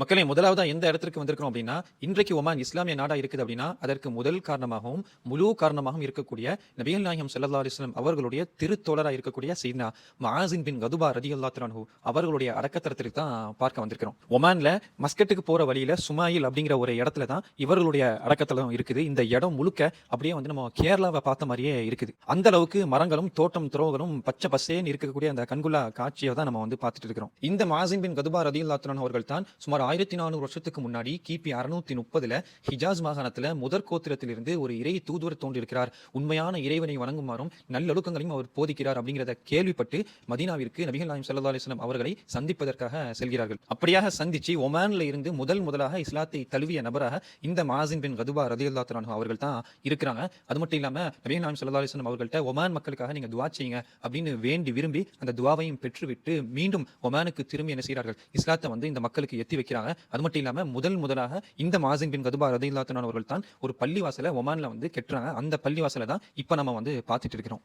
மக்களே முதலாவதா எந்த இடத்திற்கு வந்திருக்கிறோம் அப்படின்னா, இன்றைக்கு ஒமான் இஸ்லாமிய நாடா இருக்குது அப்படின்னா, அதற்கு முதல் காரணமாகவும், முழு காரணமாகவும் இருக்கக்கூடிய நபிகள் நாயகம் ஸல்லல்லாஹு அலைஹி வஸல்லம் அவர்களுடைய திருத்தோழரா இருக்கக்கூடிய சையத்னா முஆஸின் பின் கதுபா ரலியல்லாஹு தஆலா அன்ஹு அவர்களுடைய அடக்கத்தலத்திற்கு தான் பார்க்க வந்திருக்கிறோம். ஒமான்ல மஸ்கட்டுக்கு போற வழியில சுமாயில் அப்படிங்கிற ஒரு இடத்துல தான் இவர்களுடைய அடக்கத்தலம் இருக்குது. இந்த இடம் முழுக்க அப்படியே வந்து நம்ம கேரளாவை பார்த்த மாதிரியே இருக்குது. அந்த அளவுக்கு மரங்களும், தோட்டம் துறவுகளும் பச்சை பசேன்னு இருக்கக்கூடிய அந்த கண்குள்ளா காட்சியை தான் நம்ம வந்து பார்த்துட்டு இருக்கிறோம். இந்த முஆஸின் பின் கதுபா ரலியல்லாஹு தஆலா அன்ஹு அவர்கள் தான் சுமார் 1400 வருஷத்துக்கு முன்னாடி கிபி 630 ஹிஜாஸ் மாகாணத்துல முதற் கோத்திரத்திலிருந்து ஒரு இறை தூதுவர் தோன்றியிருக்கிறார். உண்மையான இறைவனை வணங்குமாறும் நல்லொழுக்கங்களையும் அவர் போதிக்கிறார் அப்படிங்கிறத கேள்விப்பட்டு மதீனாவிற்கு நபிகள் நாயகம் ஸல்லல்லாஹு அலைஹி வஸல்லம் அவர்களை சந்திப்பதற்காக செல்கிறார்கள். அப்படியாக சந்திச்சு ஒமான்ல இருந்து முதலாக இஸ்லாத்தை தழுவிய நபராக இந்த முஆஸின் பின் கதுபா ரலியல்லாஹு தஆலா அன்ஹு அவர்கள் தான் இருக்கிறாங்க. அது மட்டும் இல்லாம நபிகள் நாயகம் ஸல்லல்லாஹு அலைஹி வஸல்லம் அவர்கள்ட்ட ஒமான் மக்களுக்காக நீங்க துஆ செய்யுங்க அப்படின்னு வேண்டி விரும்பி அந்த துஆவையும் பெற்றுவிட்டு மீண்டும் ஒமானுக்கு திரும்பி என்ன செய்கிறார்கள், இஸ்லாத்தை வந்து இந்த மக்களுக்கு எத்தி வைக்கிறாங்க. அது மட்டும் இல்லாம முதலாக இந்த முஆஸின் பின் கதுபா ரலியல்லாஹு தஆலா அவர்கள் தான் ஒரு பள்ளிவாசலை ஒமான்ல வந்து கட்டுறாங்க. அந்த பள்ளிவாசலை தான் இப்ப நம்ம வந்து பார்த்துட்டு இருக்கிறோம்.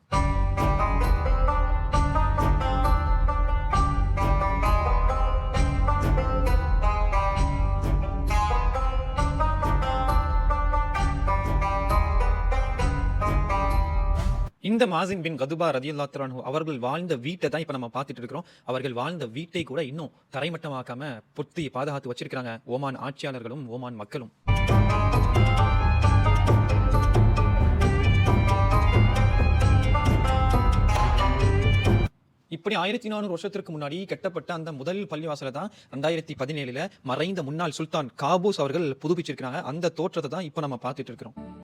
இந்த முஆஸின் பின் கதுபா ரலியல்லாஹு தஆலா அன்ஹு அவர்கள் வாழ்ந்த வீட்டை தான் இப்ப நம்ம பார்த்துட்டு இருக்கிறோம். அவர்கள் வாழ்ந்த வீட்டை கூட இன்னும் தரைமட்டமாக்காம பொத்தி பாதுகாத்து வச்சிருக்காங்க ஓமான் ஆட்சியாளர்களும் ஓமான் மக்களும். இப்படி 1400 வருஷத்திற்கு முன்னாடி கட்டப்பட்ட அந்த முதல் பள்ளிவாசலை தான் 2017 மறைந்த முன்னாள் சுல்தான் காபூஸ் அவர்கள் புதுப்பிச்சிருக்காங்க. அந்த தோற்றத்தை தான் இப்ப நம்ம பார்த்துட்டு இருக்கிறோம்.